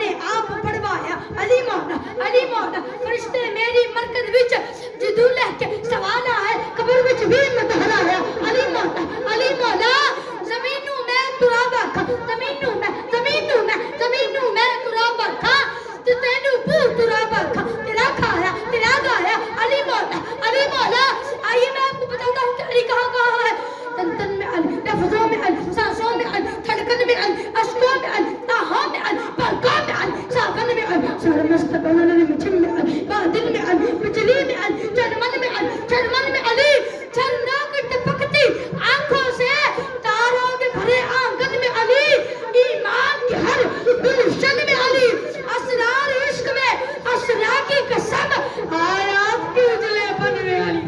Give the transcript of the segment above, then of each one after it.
اپنے آپ پڑھوایا علی مولا علی مولا فرشتے میری مرکز وچ جدو لے کے سوالا ہے قبر وچ بھی مت ہرایا علی مولا زمینوں میں تراب آکھا زمینوں میں تراب آکھا تے تینوں پور تراب آکھا تیرا کھایا تیرا گایا علی مولا آئیے میں آپ کو بتاتا ہوں کہ علی کہاں ہے تن میں علی لفظوں میں علی سانسوں میں علی دھڑکن میں علی اشکوں میں علی آہوں میں علی پلکوں میں علی ساون میں علی سرمست بنن میں مچھل میں علی بادل میں علی بجلی میں علی چرمن میں علی چرنا کی ٹپکتی آنکھوں سے تاروں کے بھرے آنگن میں علی ایمان کی ہر گلشن میں علی اسرار عشق میں اسرا کی قسم آیات کے اجلے پن میں علی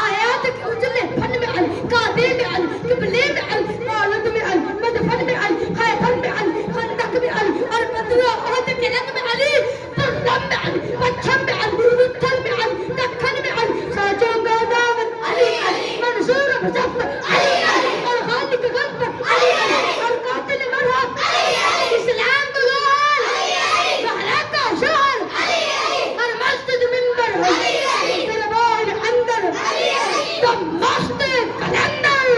آیات کے اجلے پن میں علی کعبے میں علی قبلے میں علی مولد میں علی مدفن میں علی خیبر میں علی خندق میں علی اور بدر و احد کے رنگ میں علی ترم میں علی پچھم میں علی اتھر میں علی دکھن میں علی ساجوں کا دعوت علی منصور مظفر علی اور خالق غفر علی اور قاتل مرحب اسلام بلال بہرا کا شہر اور مسجد منبر دربار اندر تم مست کلندر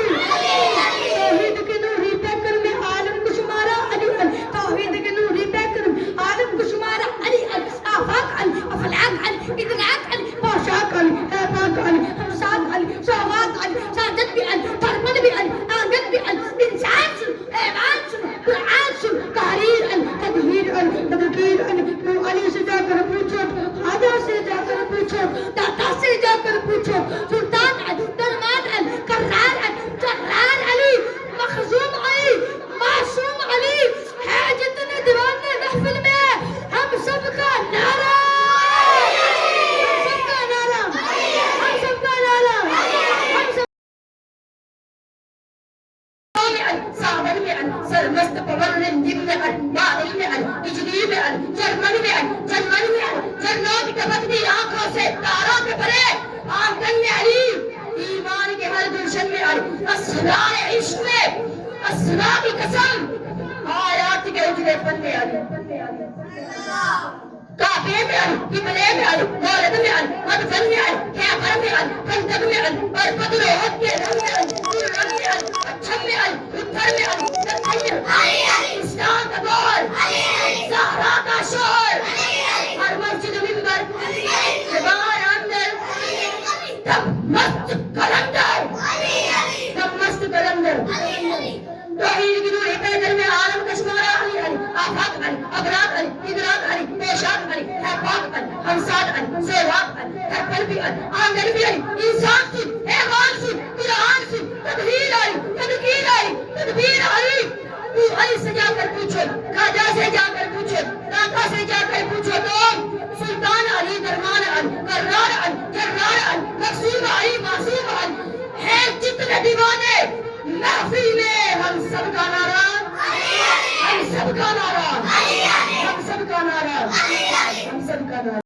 توحید کے نوری پیکر میں عالم کو شمارا علی توحید کے نوری پیکر میں عالم کو شمارا علی آفاق علی افلاق علی ادراک علی پوشاک علی احفاق علی ہمساق علی سوغات علی ساجد بھی علی ترمن بھی علی آنگن بھی علی انسان سن حیوان سن قرآن سن تحریر علی تدہیر علی تذکیر علی علی سے جا کر پوچھو خواجہ سے جا کر پوچھو داتا سے جا کر پوچھو سلطان علی درمان علی کرار علی جرار علی مخزوم علی معصوم علی ہے جتنے دیوانے محفل میں ہم سب کا نعرہ ساون میں سرمست پون رنجم میں بادل میں بجلی میں چرمن میں چرنوں کی ٹپکتی آنکھوں سے تاروں کے بھرے آنگن میں علی ایمان کے ہر گلشن میں علی اسرار عشق میں اسرا کی قسم آیات کے اجلے پن میں علی کعبے میں علی قبلے میں علی مولد میں علی مدفن میں علی خیبر میں علی خندق میں علی اور بدر و احد کے رنگ میں علی ترم میں علی پچھم میں علی اتھر میں علی دکھن میں اسلام کا دور زہرا کا شور اور مسجد منبر دربار اندر تم مست کلندر توحید کی نوری پیکر میں عالم کا شمارا علی آفاق علی ابراق علی ادراک علی پیشاق علی حیفاق علی ہمساد علی سوغات علی ترپل بھی علی آنگن بھی علی انسان سن حیوان سن قرآن سن تدہیر علی تذکیر علی تدبیر علی تو علی سے جا کر پوچھو خواجہ سے جا کر پوچھو داتا سے جا کر پوچھو تو سلطان علی درمان علی کرار علی جرار علی مقصود علی معصوم علی ہے جتنے دیوانے محفل میں ہم سب کا نعرہ ہم سب کا نعرہ ہم سب کا نعرہ ہم سب کا نعرہ